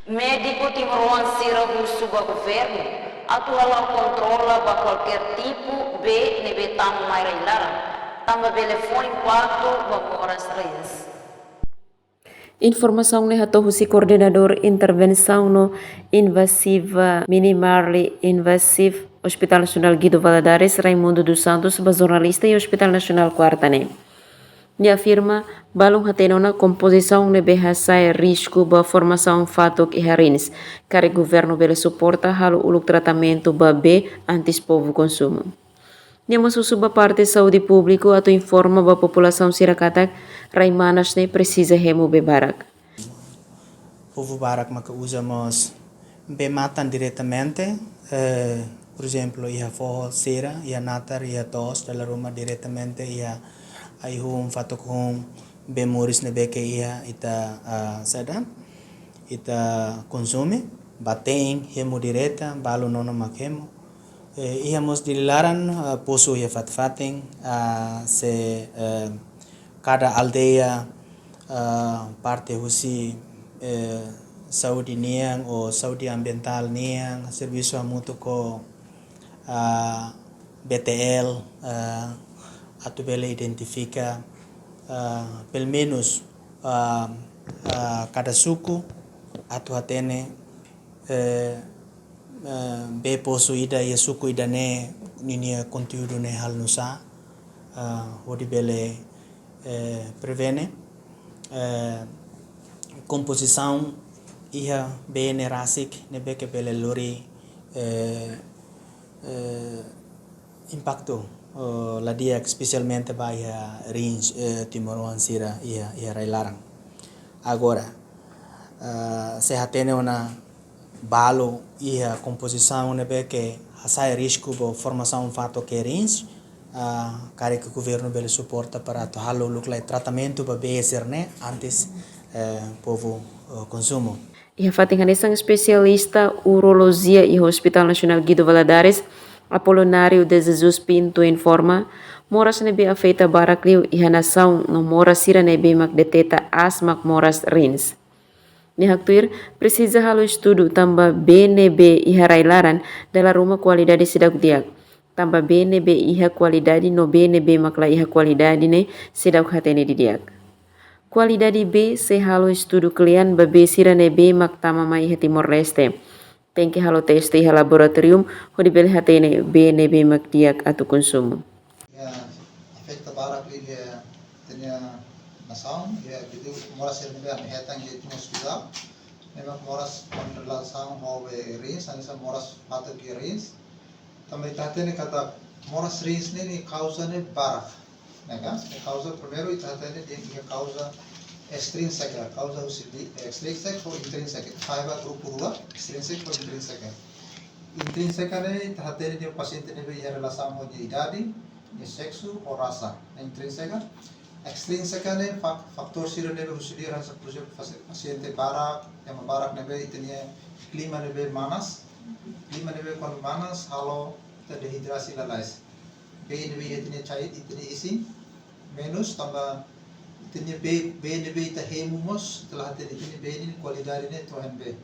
Médico Timor Siragu suba governo, atual controla para qualquer tipo B nebe tamu mai railara, tamba telefone 4 bamoras reis. Informação ne hato husi coordenador intervenção no invasiva minimally invasive Hospital Nacional Guido Valadares Raimundo dos Santos, jornalista e Hospital Nacional Quartane. Dia afirma balong hateno na composição ne behasai risco ba formação fatok e harins, kare governo bele suporta halo uluk tratamento ba B antis povo consumo. Dia masusuba parte saúde público atau informa ba população sirakatak raimanas ne precisa hemo be barak. Povo barak maka usamos be matan diretamente, por exemplo, ia forro cera, ia natar, ia tos, dalam rumah diretamente, ia ayhum fatok be moris ne beke ia ita sada, ita consume, bateng, hemo direta, balu nono makemo. Íamos dilaran poso ia fatfateng, se cada aldeia parte husi saúde niang ou saúde ambiental niang, serviço mutu ko BTL, atu bele identifica pelo menos cada suku atu hatene be poso ida ia suku ida ne ninia conteúdo ne hal nusa hodi bele prevene composição ia bene rasik ne beke bele lori impacto la dia especialmente vai range Timor Sira ia railarang agora se hatene una balo ia composição ne beke hasai risco bo formação fato que range kare que governo bele suporta para to halo luklai tratamento ba beser ne antes povo consumo. Ia fatingan isang especialista urologia e Hospital Nacional Guido Valadares, Apolonário de Jesus Pinto informa, moras nebe afeita barakliu e nação no moras sira nebe mak deteta asmak moras rins. Nihaktuir precisa halo estudo tamba BNB iha railaran dalam rumah kualidade sidak diak. Tamba BNB iha kualidade no BNB makla iha kualidade ne sidak hatene didiak. Kualidade B se halo estudo klian babe sira nebe mak tama mai iha Timor Leste. Tem que halo teste iha laboratorium hodi bele hatene BNB mak diak atau konsumo. Ya, afecta barak liga tenia nação, ya gitu moras yang nebe hetang di hospital. Memang moras kontralação mau rins, anisa moras patut ki rins. Também tatene kata moras rins ni causa ne barak. Nega, causa primeiro e tatene dia causa extrínseca, causa extrínseca ou intrínseca. Fiber grupo rua, extrínseca ou intrínseca. Intrínseca ne tatene dia paciente nebe ia relação de idade, de sexo ou raça. Intrínseca. Extrínseca ne faktor sira nebe usidi rasa paciente barak, yang barak nebe itenia klima nebe manas. Klima nebe kon manas halo terdehidrasi lalais. B nebe itenia cait itenia isi minus tambah itenia B nebe ita hemumos telah itenia B ini kualidade ne tohen B.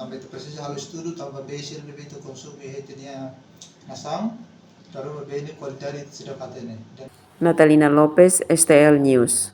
Tambah itu presis halo estudo tambah B sira nebe itu konsumi itenia nasam taruh B ini kualidade sidak atene. Natalina Lopes, STL News.